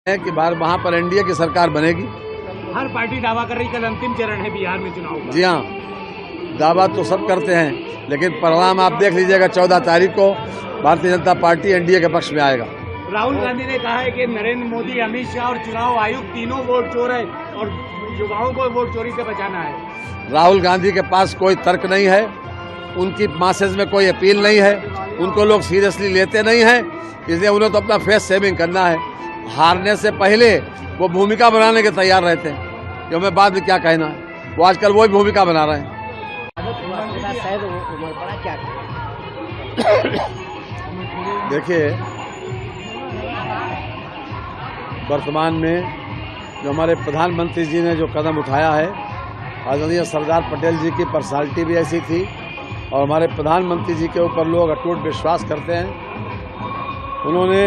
है कि बार वहाँ पर एनडीए की सरकार बनेगी। हर पार्टी दावा कर रही, कल अंतिम चरण है बिहार में चुनाव का। जी हाँ, दावा तो सब करते हैं, लेकिन परिणाम आप देख लीजिएगा। 14 तारीख को भारतीय जनता पार्टी एनडीए के पक्ष में आएगा। राहुल गांधी ने कहा है कि नरेंद्र मोदी, अमित शाह और चुनाव आयुक्त तीनों वोट चोर है और युवाओं को वोट चोरी से बचाना है। राहुल गांधी के पास कोई तर्क नहीं है, उनकी मैसेज में कोई अपील नहीं है, उनको लोग सीरियसली लेते नहीं हैं, इसलिए उन्हें तो अपना फेस सेविंग करना है। हारने से पहले वो भूमिका बनाने के तैयार रहते हैं कि हमें बाद में क्या कहना है। वो आजकल वही भूमिका बना रहे हैं। देखिए, वर्तमान में जो हमारे प्रधानमंत्री जी ने जो कदम उठाया है, आदरणीय सरदार पटेल जी की पर्सनालिटी भी ऐसी थी और हमारे प्रधानमंत्री जी के ऊपर लोग अटूट विश्वास करते हैं। उन्होंने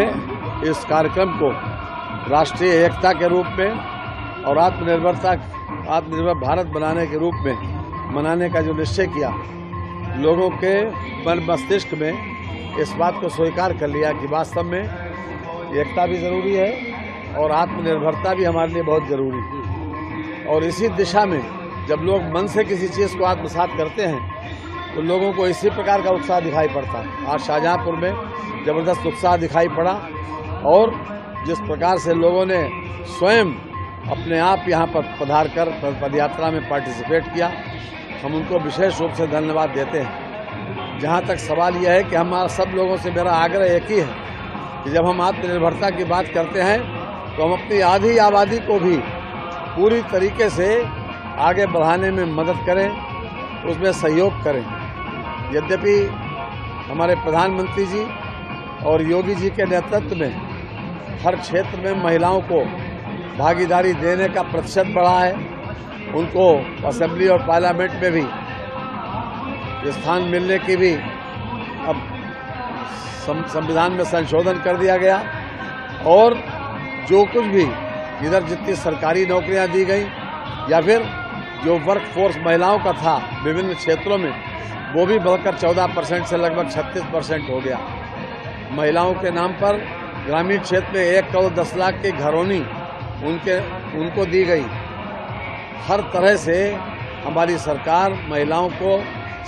इस कार्यक्रम को राष्ट्रीय एकता के रूप में और आत्मनिर्भर भारत बनाने के रूप में मनाने का जो निश्चय किया, लोगों के मन मस्तिष्क में इस बात को स्वीकार कर लिया कि वास्तव में एकता भी ज़रूरी है और आत्मनिर्भरता भी हमारे लिए बहुत ज़रूरी है। और इसी दिशा में जब लोग मन से किसी चीज़ को आत्मसात करते हैं तो लोगों को इसी प्रकार का उत्साह दिखाई पड़ता है। आज शाहजहाँपुर में ज़बरदस्त उत्साह दिखाई पड़ा और जिस प्रकार से लोगों ने स्वयं अपने आप यहाँ पर पधार कर पदयात्रा में पार्टिसिपेट किया, हम उनको विशेष रूप से धन्यवाद देते हैं। जहाँ तक सवाल यह है कि हमारा सब लोगों से मेरा आग्रह एक ही है कि जब हम आत्मनिर्भरता की बात करते हैं तो हम अपनी आधी आबादी को भी पूरी तरीके से आगे बढ़ाने में मदद करें, उसमें सहयोग करें। यद्यपि हमारे प्रधानमंत्री जी और योगी जी के नेतृत्व में हर क्षेत्र में महिलाओं को भागीदारी देने का प्रतिशत बढ़ा है, उनको असेंबली और पार्लियामेंट में भी स्थान मिलने की भी अब संविधान में संशोधन कर दिया गया और जो कुछ भी इधर जितनी सरकारी नौकरियां दी गई या फिर जो वर्क फोर्स महिलाओं का था विभिन्न क्षेत्रों में, वो भी बढ़कर 14% से लगभग 36% हो गया। महिलाओं के नाम पर ग्रामीण क्षेत्र में 1 करोड़ 10 लाख की घरौनी उनको दी गई। हर तरह से हमारी सरकार महिलाओं को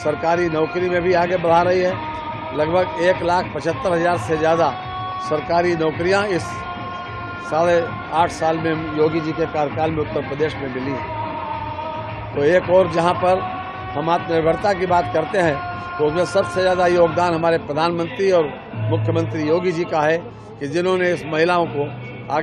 सरकारी नौकरी में भी आगे बढ़ा रही है। लगभग 1,75,000 से ज़्यादा सरकारी नौकरियां इस 8.5 साल में योगी जी के कार्यकाल में उत्तर प्रदेश में मिली है। तो एक और जहां पर हम आत्मनिर्भरता की बात करते हैं तो उसमें सबसे ज़्यादा योगदान हमारे प्रधानमंत्री और मुख्यमंत्री योगी जी का है कि जिन्होंने इस महिलाओं को